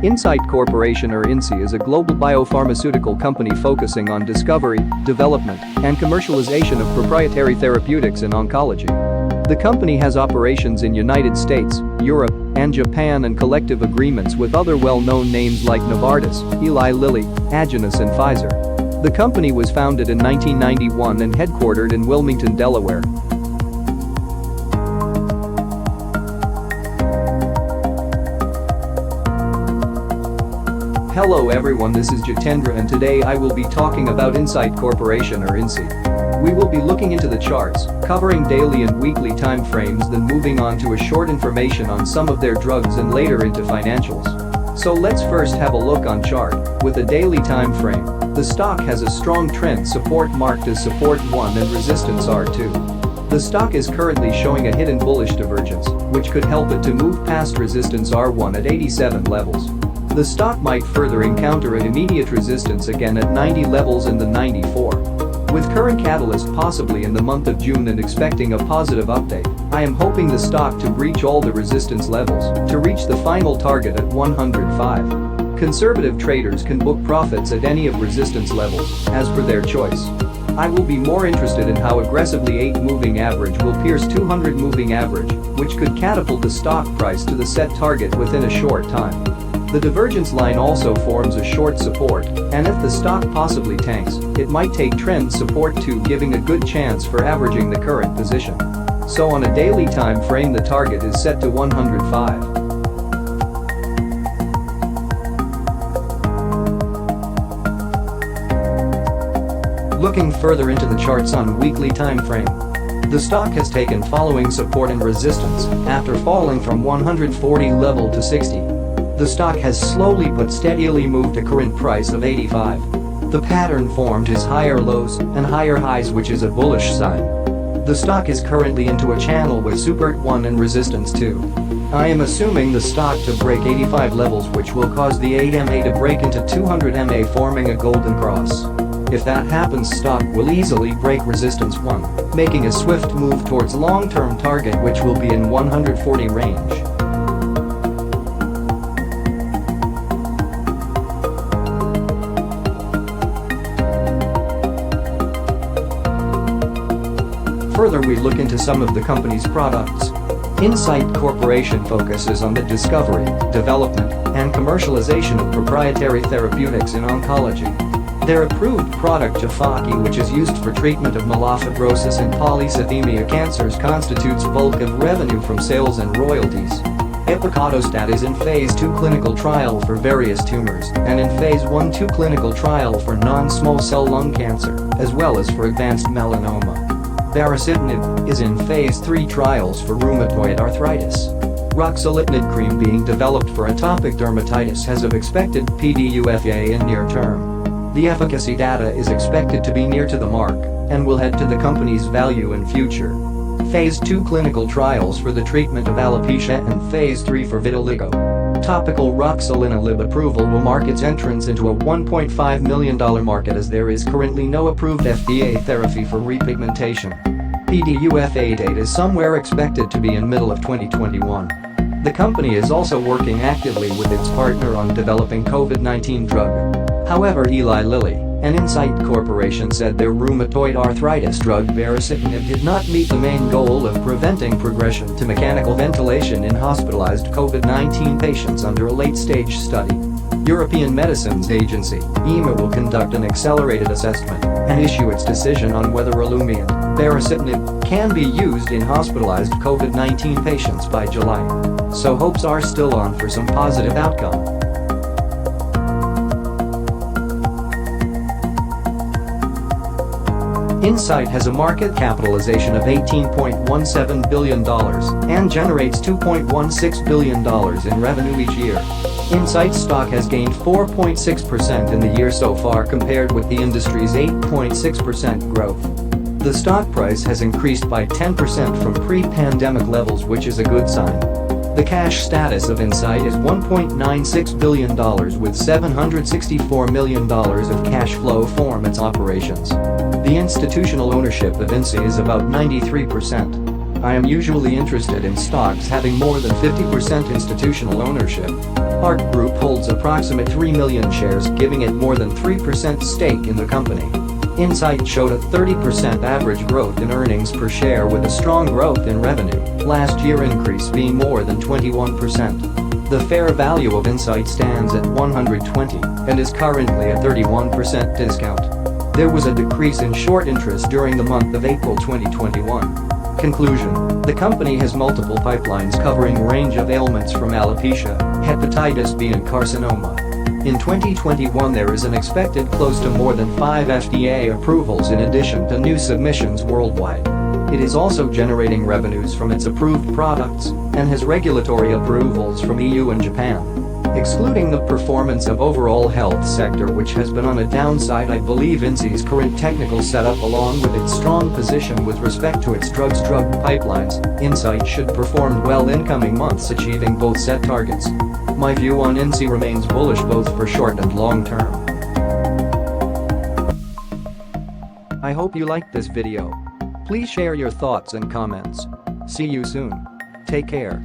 INCYTE Corporation or INCY is a global biopharmaceutical company focusing on discovery, development, and commercialization of proprietary therapeutics in oncology. The company has operations in United States, Europe, and Japan and collective agreements with other well-known names like Novartis, Eli Lilly, Agenus and Pfizer. The company was founded in 1991 and headquartered in Wilmington, Delaware. Hello everyone, this is Jitendra and today I will be talking about INCYTE Corporation or INCY. We will be looking into the charts, covering daily and weekly time frames, then moving on to a short information on some of their drugs and later into financials. So let's first have a look on chart. With a daily time frame, the stock has a strong trend support marked as support 1 and resistance R2. The stock is currently showing a hidden bullish divergence, which could help it to move past resistance R1 at 87 levels. The stock might further encounter an immediate resistance again at 90 levels in the 94. With current catalyst possibly in the month of June and expecting a positive update, I am hoping the stock to breach all the resistance levels to reach the final target at 105. Conservative traders can book profits at any of resistance levels, as per their choice. I will be more interested in how aggressively 8 moving average will pierce 200 moving average, which could catapult the stock price to the set target within a short time. The divergence line also forms a short support, and if the stock possibly tanks, it might take trend support 2, giving a good chance for averaging the current position. So on a daily time frame the target is set to 105. Looking further into the charts on a weekly time frame, the stock has taken following support and resistance after falling from 140 level to 60. The stock has slowly but steadily moved to current price of 85. The pattern formed is higher lows and higher highs, which is a bullish sign. The stock is currently into a channel with support 1 and resistance 2. I am assuming the stock to break 85 levels, which will cause the 8 MA to break into 200 MA, forming a golden cross. If that happens, stock will easily break resistance 1, making a swift move towards long-term target, which will be in 140 range. Further, we look into some of the company's products. INCYTE Corporation focuses on the discovery, development, and commercialization of proprietary therapeutics in oncology. Their approved product Jafaki, which is used for treatment of myelofibrosis and polycythemia cancers, constitutes bulk of revenue from sales and royalties. Epicotostat is in phase 2 clinical trial for various tumors and in phase 1/2 clinical trial for non-small cell lung cancer, as well as for advanced melanoma. Baricitinib is in phase 3 trials for rheumatoid arthritis. Ruxolitinib cream being developed for atopic dermatitis has of expected PDUFA in near term. The efficacy data is expected to be near to the mark and will add to the company's value in future. Phase 2 clinical trials for the treatment of alopecia and phase 3 for vitiligo. Topical ruxolitinib approval will mark its entrance into a $1.5 million market, as there is currently no approved FDA therapy for repigmentation. PDUFA date is somewhere expected to be in middle of 2021. The company is also working actively with its partner on developing COVID-19 drug. However, Eli Lilly and INCYTE Corporation said their rheumatoid arthritis drug baricitinib did not meet the main goal of preventing progression to mechanical ventilation in hospitalized COVID-19 patients under a late-stage study. European Medicines Agency, EMA, will conduct an accelerated assessment and issue its decision on whether Olumiant baricitinib can be used in hospitalized COVID-19 patients by July. So hopes are still on for some positive outcome. INCYTE has a market capitalization of $18.17 billion and generates $2.16 billion in revenue each year. INCYTE stock has gained 4.6% in the year so far, compared with the industry's 8.6% growth. The stock price has increased by 10% from pre-pandemic levels, which is a good sign. The cash status of INCYTE is $1.96 billion, with $764 million of cash flow from its operations. The institutional ownership of INCY is about 93%. I am usually interested in stocks having more than 50% institutional ownership. ARC Group holds approximate 3 million shares, giving it more than 3% stake in the company. INCYTE showed a 30% average growth in earnings per share with a strong growth in revenue, last year increase being more than 21%. The fair value of INCYTE stands at 120 and is currently a 31% discount. There was a decrease in short interest during the month of April 2021. Conclusion: the company has multiple pipelines covering a range of ailments from alopecia, hepatitis B and carcinoma. In 2021 there is an expected close to more than 5 FDA approvals in addition to new submissions worldwide. It is also generating revenues from its approved products and has regulatory approvals from EU and Japan. Excluding the performance of overall health sector, which has been on a downside, I believe INCYTE's current technical setup along with its strong position with respect to its drug pipelines, INCYTE should perform well in coming months, achieving both set targets. My view on INCYTE remains bullish both for short and long term. I hope you liked this video. Please share your thoughts and comments. See you soon. Take care.